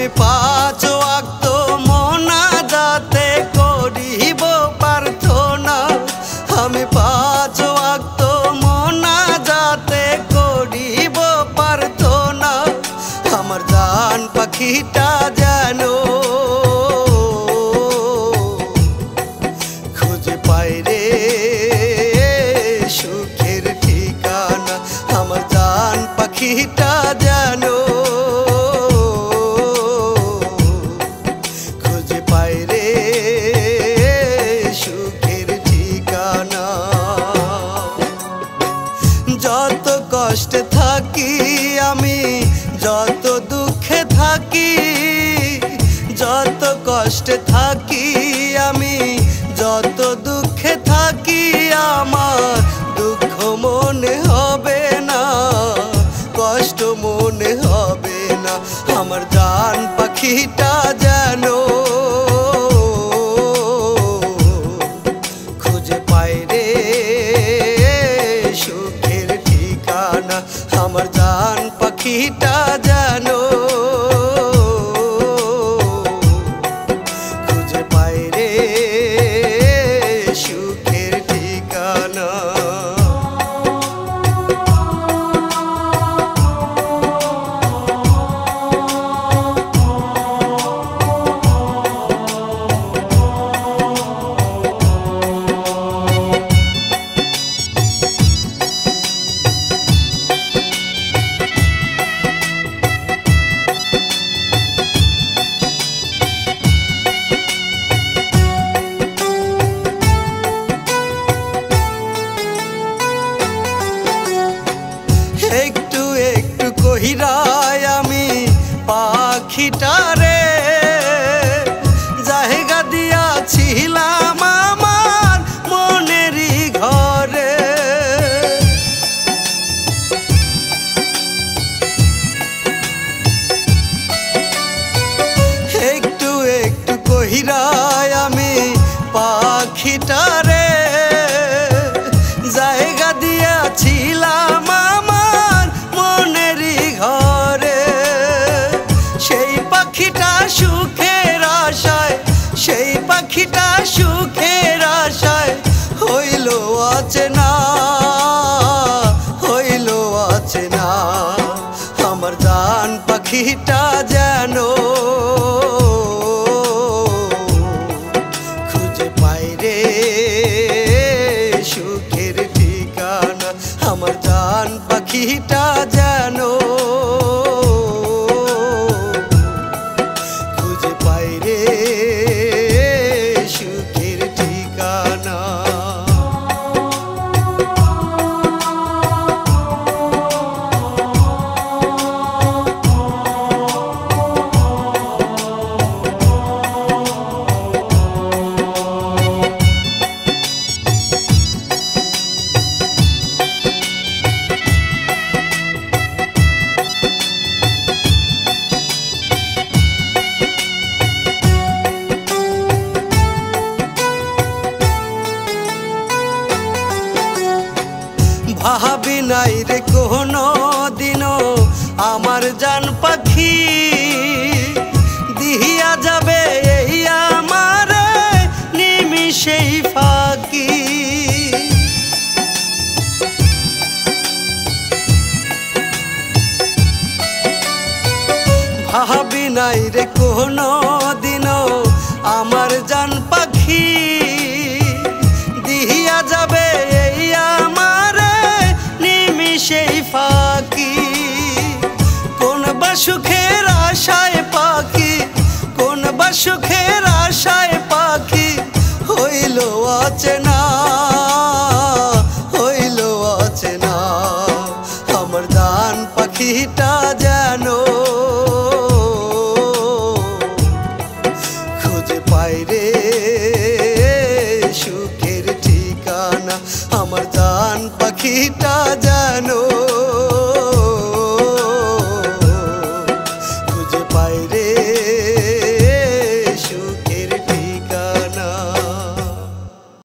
আমি পাঁচ ওয়াক্ত মোনাজাতে করিব প্রার্থনা, আমি পাঁচ ওয়াক্ত মোনাজাতে করিব প্রার্থনা। আমার জান পাখিটা যেন খুঁজে পায় রে সুখের ঠিকানা, আমার জান পাখিটা যেন খুঁজে পায় রে সুখের ঠিকানা। যত কষ্টে থাকি আমি, যত দুঃখে থাকি, যত কষ্টে থাকি আমি, যত দুঃখে থাকি, আমার দুঃখ মনে হবে না, কষ্ট মনে হবে না। আমার জান পাখিটা যেন খুঁজে পায় রে সুখের ঠিকানা, আমার জান পাখিটা যেন খুঁজে পায় রে সুখের ঠিকানা। একটু একটু কহিরায় আমি পাখিটারে জায়গা দিয়াছিলাম আমার মনেরই ঘরে। একটু একটু কহিরায় আমি পাখিটারে জায়গা দিয়াছিলাম আমার মনেরই ঘরে। সেই পাখিটা সুখের আশায়, সেই পাখিটা সুখের আশায় হইল অচেনা, হইল অচেনা। আমার জান পাখিটা যেন খুঁজে পায় রে সুখের ঠিকানা, আমার জান পাখিটা যেন খুঁজে পায় রে সুখের ঠিকানা। ভাবি নাই রে কোনো দিনও আমার জান পাখি দিয়া যাবে এই আমার নিমিষেই ফাঁকি। ভাবি নাই রে কোনো দিনও আমার জান পাখি দিয়া যাবে এই আমার নিমিষেই ফাঁকি। কোন বা সুখের আশায় পাখি, কোন বা সুখের আশায় পাখি হইল অচেনা, হইল অচেনা। আমার জান পাখিটা যেন খুঁজে পায় রে সুখের ঠিকানা, আমার জান পাখিটা যেন খুঁজে পায় রে